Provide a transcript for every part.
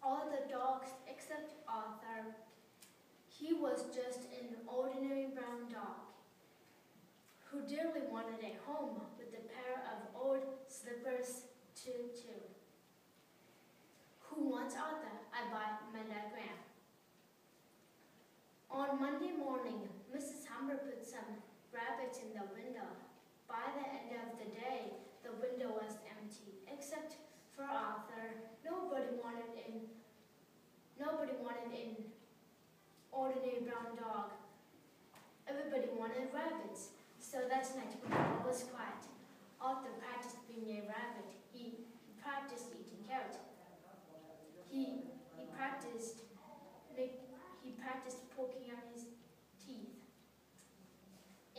all the dogs except Arthur. He was just an ordinary brown dog who dearly wanted a home with a pair of old slippers to chew. Who wants Arthur? I buy Medagram. On Monday morning, Mrs. Humber put some rabbits in the window. By the end of the day, the window was empty, except for Arthur. Nobody wanted an ordinary brown dog. Everybody wanted rabbits. So that night, when all was quiet, Arthur practiced being a rabbit. He practiced eating carrots. He practiced poking on his teeth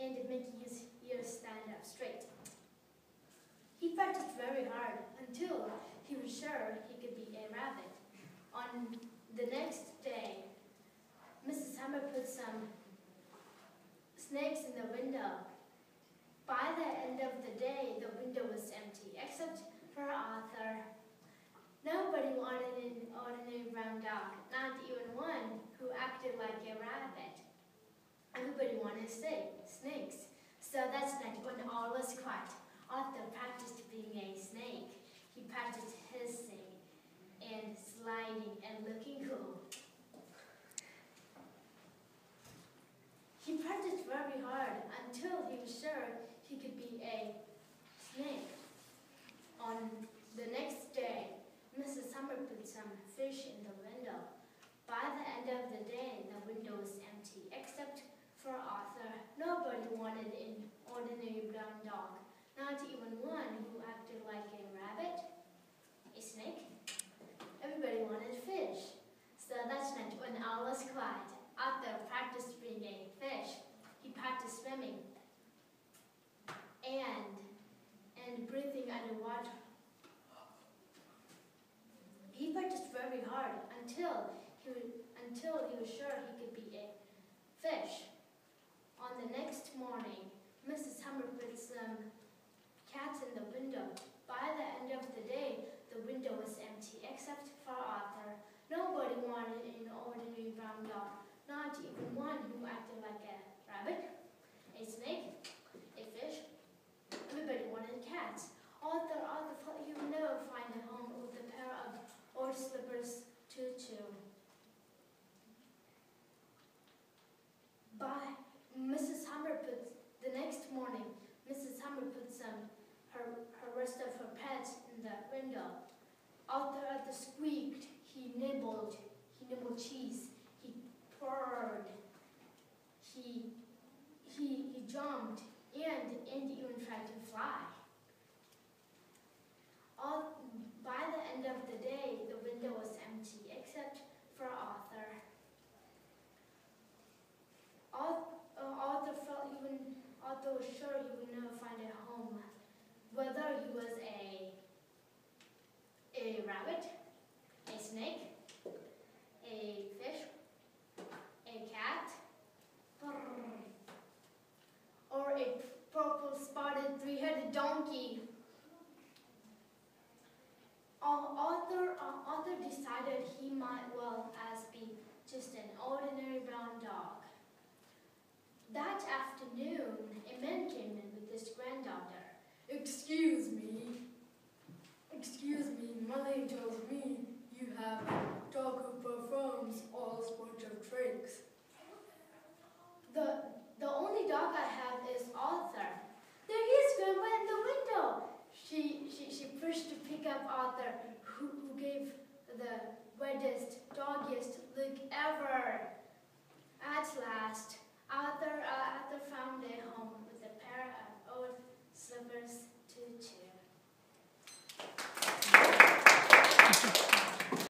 and making his ears stand up straight. He practiced very hard until he was sure he could be a rabbit. On the next day, Mrs. Humber put some snakes in the window. By the end of the day, the window was empty, except for Arthur. Nobody wanted an ordinary brown dog, not even one who acted like a rabbit. Everybody wanted snakes. So that night, when all was quiet, Arthur practiced being a snake. He practiced hissing and sliding and looking cool. He practiced very hard until he was sure he could be a snake. On the next day, Mrs. Humber put some fish in the window. By the end of the day, the window was empty, except for Arthur. Nobody wanted an ordinary brown dog, not even one who acted like a rabbit, a snake. Everybody wanted fish. So that night, when all was quiet, Arthur practiced being a fish. He practiced swimming and breathing underwater. He practiced very hard until he was sure he could be a fish. On the next morning, Mrs. Humber put some cats in the window. By the end of the day, the window was empty, except for Arthur. Nobody wanted an ordinary brown dog, not even one who acted like a rabbit, a snake, a fish. Everybody wanted cats. Arthur thought he would never find a home with a pair of old slippers to chew. The next morning, Mrs. Humber put her rest of her pets in the window. Arthur squeaked. He nibbled cheese. He purred. He jumped and even tried to fly. By the end of the day, the window was empty, except for Arthur. Arthur was sure he would never find a home, whether he was a rabbit, a snake, a fish, a cat, or a purple spotted three-headed donkey. Arthur decided he might well as be just an ordinary brown dog. That afternoon, a man came in with his granddaughter. Excuse me, Molly tells me you have a dog who performs all sorts of tricks. The only dog I have is Arthur. There he is, Grandma, in the window. She pushed to pick up Arthur, who gave the wettest, doggiest look ever.